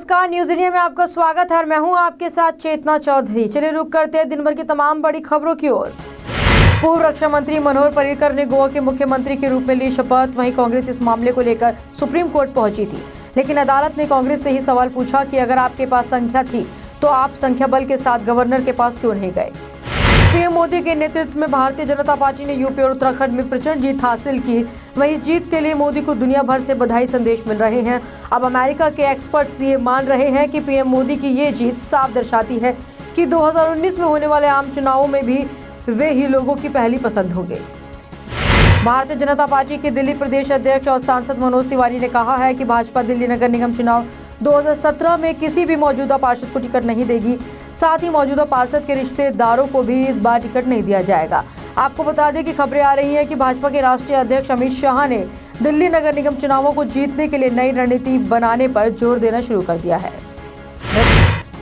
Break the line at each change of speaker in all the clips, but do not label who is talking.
नमस्कार, news India में आपका स्वागत है और मैं हूं आपके साथ चेतना चौधरी। चलिए रुक करते हैं दिन भर की तमाम बड़ी खबरों की ओर। पूर्व रक्षा मंत्री मनोहर पर्रिकर ने गोवा के मुख्यमंत्री के रूप में ली शपथ। वहीं कांग्रेस इस मामले को लेकर सुप्रीम कोर्ट पहुंची थी, लेकिन अदालत ने कांग्रेस से ही सवाल पूछा कि अगर आपके पास संख्या थी तो आप संख्या बल के साथ गवर्नर के पास क्यों नहीं गए। पीएम मोदी के नेतृत्व में भारतीय जनता पार्टी ने यूपी और उत्तराखंड में प्रचंड जीत हासिल की। वहीं इस जीत के लिए मोदी को दुनिया भर से बधाई संदेश मिल रहे हैं। अब अमेरिका के एक्सपर्ट्स ये मान रहे हैं कि पीएम मोदी की ये जीत साफ दर्शाती है कि 2019 में होने वाले आम चुनावों में भी वे ही लोगों की पहली पसंद होंगे। भारतीय जनता पार्टी के दिल्ली प्रदेश अध्यक्ष और सांसद मनोज तिवारी ने कहा है कि भाजपा दिल्ली नगर निगम चुनाव 2017 में किसी भी मौजूदा पार्षद को टिकट नहीं देगी। साथ ही मौजूदा पार्षद के रिश्तेदारों को भी इस बार टिकट नहीं दिया जाएगा। आपको बता दें कि खबरें आ रही हैं कि भाजपा के राष्ट्रीय अध्यक्ष अमित शाह ने दिल्ली नगर निगम चुनावों को जीतने के लिए नई रणनीति बनाने पर जोर देना शुरू कर दिया है।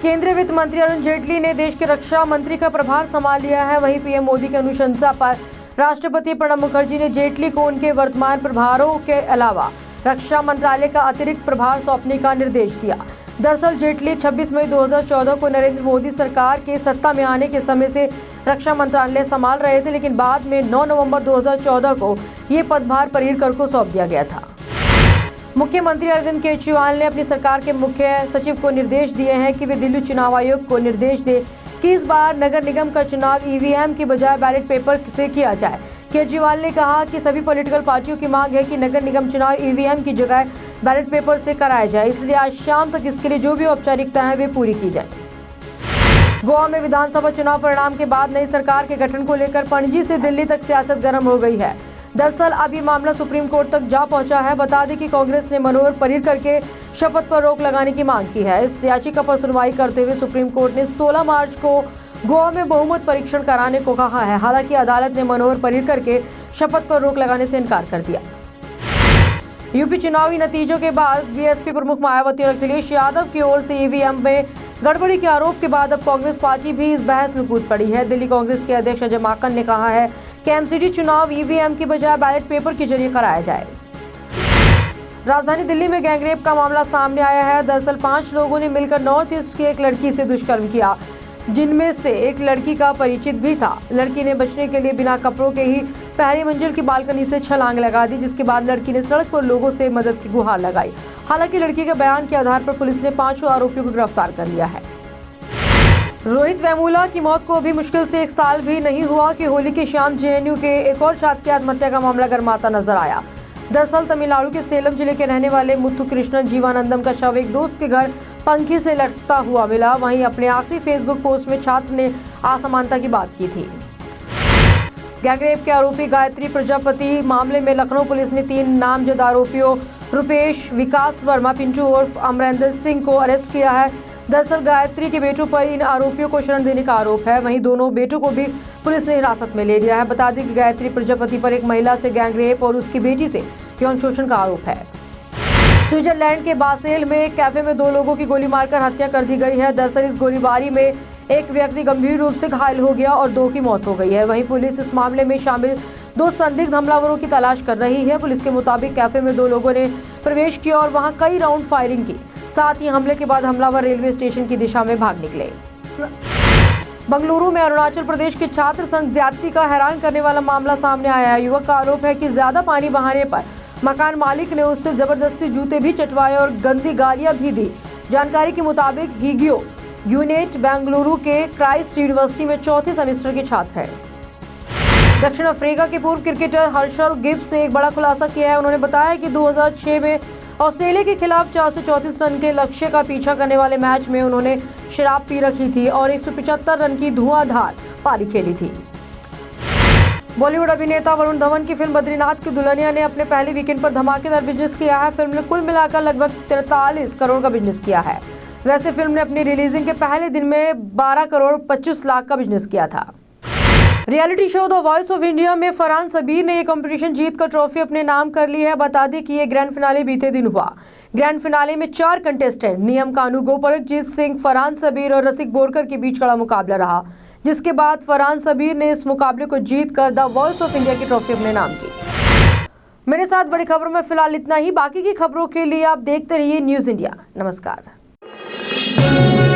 केंद्रीय वित्त मंत्री अरुण जेटली ने देश के रक्षा मंत्री का प्रभार संभाल लिया है। वहीं पीएम मोदी की अनुशंसा पर राष्ट्रपति प्रणब मुखर्जी ने जेटली को उनके वर्तमान प्रभारों के अलावा रक्षा मंत्रालय का अतिरिक्त प्रभार सौंपने का निर्देश दिया। दरअसल जेटली 26 मई 2014 को नरेंद्र मोदी सरकार के सत्ता में आने के समय से रक्षा मंत्रालय संभाल रहे थे, लेकिन बाद में 9 नवंबर 2014 को ये पदभार पर्रिकर को सौंप दिया गया था। मुख्यमंत्री अरविंद केजरीवाल ने अपनी सरकार के मुख्य सचिव को निर्देश दिए हैं कि वे दिल्ली चुनाव आयोग को निर्देश दें कि इस बार नगर निगम का चुनाव ईवीएम की बजाय बैलेट पेपर से किया जाए। केजरीवाल ने कहा कि सभी पॉलिटिकल पार्टियों की मांग है कि नगर निगम चुनाव ईवीएम की जगह बैलेट पेपर से कराया जाए, इसलिए आज शाम तक इसके लिए जो भी औपचारिकता है वे पूरी की जाए। गोवा में विधानसभा चुनाव परिणाम के बाद नई सरकार के गठन को लेकर पणजी से दिल्ली तक सियासत गर्म हो गई है। दरअसल अब ये मामला सुप्रीम कोर्ट तक जा पहुंचा है। बता दें कि कांग्रेस ने मनोहर पर्रिकर के शपथ पर रोक लगाने की मांग की है। इस याचिका पर सुनवाई करते हुए सुप्रीम कोर्ट ने 16 मार्च को गोवा में बहुमत परीक्षण कराने को कहा है। हालांकि अदालत ने मनोहर पर्रिकर के शपथ पर रोक लगाने से इनकार कर दिया। यूपी चुनावी नतीजों के बाद बीएसपी प्रमुख मायावती और अखिलेश यादव की ओर से ईवीएम में गड़बड़ी के आरोप के बाद अब कांग्रेस पार्टी भी इस बहस में कूद पड़ी है। दिल्ली कांग्रेस के अध्यक्ष अजय माकन ने कहा है कि एमसीडी चुनाव ईवीएम की बजाय बैलेट पेपर के जरिए कराया जाए। राजधानी दिल्ली में गैंगरेप का मामला सामने आया है। दरअसल 5 लोगों ने मिलकर नॉर्थ ईस्ट की एक लड़की से दुष्कर्म किया, जिनमें से एक लड़की का परिचित भी था। लड़की ने बचने के लिए बिना कपड़ों के ही पहली मंजिल की बालकनी से छलांग लगा दी, जिसके बाद लड़की ने सड़क पर लोगों से मदद की गुहार लगाई। हालांकि लड़की के बयान के आधार पर पुलिस ने 5 आरोपियों को गिरफ्तार कर लिया है। रोहित वेमुला की मौत को अभी मुश्किल से 1 साल भी नहीं हुआ कि होली की शाम जेएनयू के एक और छात्र की आत्महत्या का मामला गर्माता नजर आया। दरअसल तमिलनाडु के सेलम जिले के रहने वाले मुथु कृष्णन जीवानंदम का शव एक दोस्त के घर पंखे से लटकता हुआ मिला। वहीं अपने आखिरी फेसबुक पोस्ट में छात्र ने असमानता की बात की थी। गैंगरेप के आरोपी गायत्री प्रजापति मामले में लखनऊ पुलिस ने 3 नामजद आरोपियों रुपेश, विकास वर्मा, पिंटू उर्फ अमरेंद्र सिंह को अरेस्ट किया है। दरअसल गायत्री के बेटों पर इन आरोपियों को शरण देने का आरोप है। वहीं दोनों बेटों को भी पुलिस ने हिरासत में ले लिया है। बता दें कि गायत्री प्रजापति पर एक महिला से गैंगरेप और उसकी बेटी से यौन शोषण का आरोप है। स्विट्जरलैंड के बासेल में एक कैफे में 2 लोगों की गोली मारकर हत्या कर दी गई है। दरअसल इस गोलीबारी में एक व्यक्ति गंभीर रूप से घायल हो गया और 2 की मौत हो गई है। वहीं पुलिस इस मामले में शामिल 2 संदिग्ध हमलावरों की तलाश कर रही है। पुलिस के मुताबिक कैफे में 2 लोगों ने प्रवेश किया और वहां कई राउंड फायरिंग की। साथ ही हमले के बाद हमलावर रेलवे स्टेशन की दिशा में भाग निकले। बंगलुरु में अरुणाचल प्रदेश के छात्र संघ ज्यादती का हैरान करने वाला मामला सामने आया है। युवक का आरोप है कि ज्यादा पानी बहाने पर मकान मालिक ने उससे जबरदस्ती जूते भी चटवाए और गंदी गालियां भी दी। जानकारी के मुताबिक हिगियो यूनेट बेंगलुरु के क्राइस्ट यूनिवर्सिटी में 4थे सेमेस्टर के छात्र हैं। दक्षिण अफ्रीका के पूर्व क्रिकेटर हर्शल गिब्स ने एक बड़ा खुलासा किया है। उन्होंने बताया कि 2006 में ऑस्ट्रेलिया के खिलाफ 434 रन के लक्ष्य का पीछा करने वाले मैच में उन्होंने शराब पी रखी थी और 175 रन की धुआंधार पारी खेली थी। बॉलीवुड अभिनेता वरुण धवन की फिल्म बद्रीनाथ की दुल्हनिया ने अपने पहले वीकेंड पर धमाकेदार बिजनेस किया है। फिल्म ने कुल मिलाकर लगभग 43 करोड़ का बिजनेस किया है। वैसे फिल्म ने अपनी रिलीजिंग के पहले दिन में 12 करोड़ 25 लाख का बिजनेस किया था। Reality show the voice of India में फरहान सबीर ने ये कंपटीशन जीतकर ट्रॉफी अपने नाम कर ली है। बता दें कि ये ग्रैंड फिनाले बीते दिन हुआ। ग्रैंड फिनाले में 4 कंटेस्टेंट नियम कानू गोपरजीत सिंह, फरहान सबीर और रसिक बोरकर के बीच कड़ा मुकाबला रहा, जिसके बाद फरहान सबीर ने इस मुकाबले को जीतकर द वॉइस ऑफ इंडिया की ट्रॉफी अपने नाम की। मेरे साथ बड़ी खबरों में फिलहाल इतना ही। बाकी की खबरों के लिए आप देखते रहिए न्यूज इंडिया। नमस्कार। है।